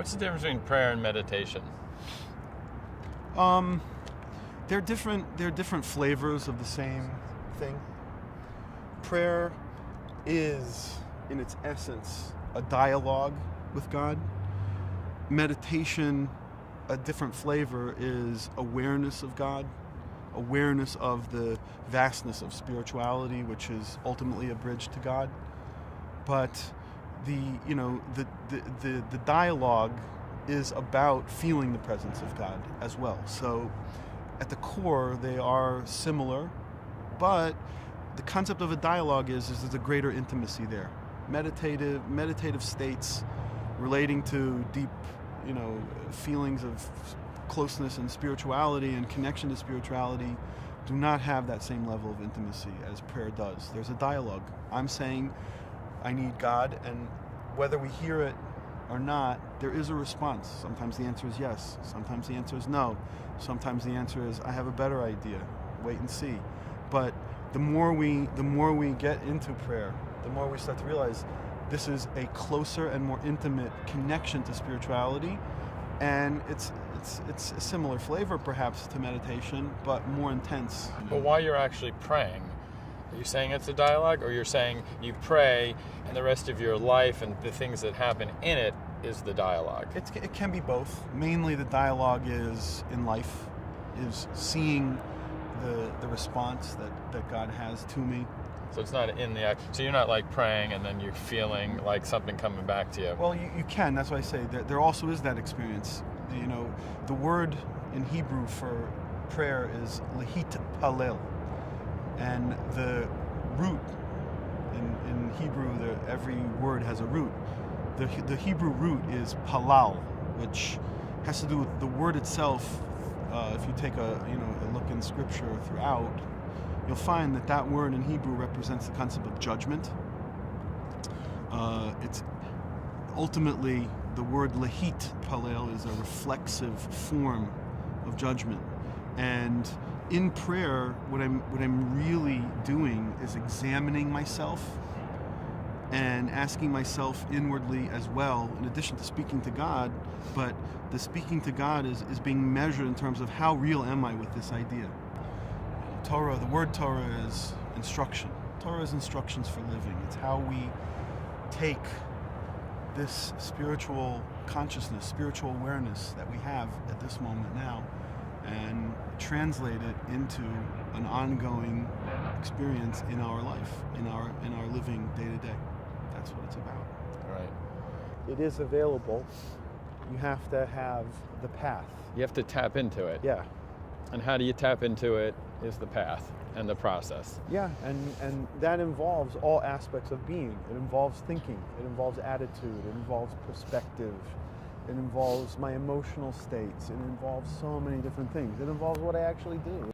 What's the difference between prayer and meditation? They're different flavors of the same thing. Prayer is, in its essence, a dialogue with God. Meditation, a different flavor, is awareness of God, awareness of the vastness of spirituality, which is ultimately a bridge to God. But the dialogue is about feeling the presence of God as well. So at the core, they are similar, but the concept of a dialogue is there's a greater intimacy there. Meditative states relating to deep, feelings of closeness and spirituality and connection to spirituality do not have that same level of intimacy as prayer does. There's a dialogue. I'm saying I need God, and whether we hear it or not, there is a response. Sometimes the answer is yes. Sometimes the answer is no. Sometimes the answer is I have a better idea. Wait and see. But the more we get into prayer, the more we start to realize this is a closer and more intimate connection to spirituality, and it's a similar flavor perhaps to meditation, but more intense. But while you're actually praying, are you saying it's a dialogue, or you're saying you pray and the rest of your life and the things that happen in it is the dialogue? It can be both. Mainly the dialogue is in life, is seeing the response that God has to me. So it's not in the act. So you're not like praying and then you're feeling like something coming back to you. Well, you can. That's why I say there also is that experience. The word in Hebrew for prayer is lehit palel. And the root in Hebrew, every word has a root. The Hebrew root is palal, which has to do with the word itself. If you take a look in Scripture throughout, you'll find that word in Hebrew represents the concept of judgment. It's ultimately the word lehit palel is a reflexive form of judgment, and in prayer, what I'm really doing is examining myself and asking myself inwardly as well, in addition to speaking to God. But the speaking to God is being measured in terms of how real am I with this idea. Torah, the word Torah is instruction. Torah is instructions for living. It's how we take this spiritual consciousness, spiritual awareness that we have at this moment now, and translate it into an ongoing experience in our life, in our living day to day. That's what it's about. Right. It is available. You have to have the path. You have to tap into it. Yeah. And how do you tap into it is the path and the process. Yeah, and that involves all aspects of being. It involves thinking. It involves attitude. It involves perspective. It involves my emotional states. It involves so many different things. It involves what I actually do.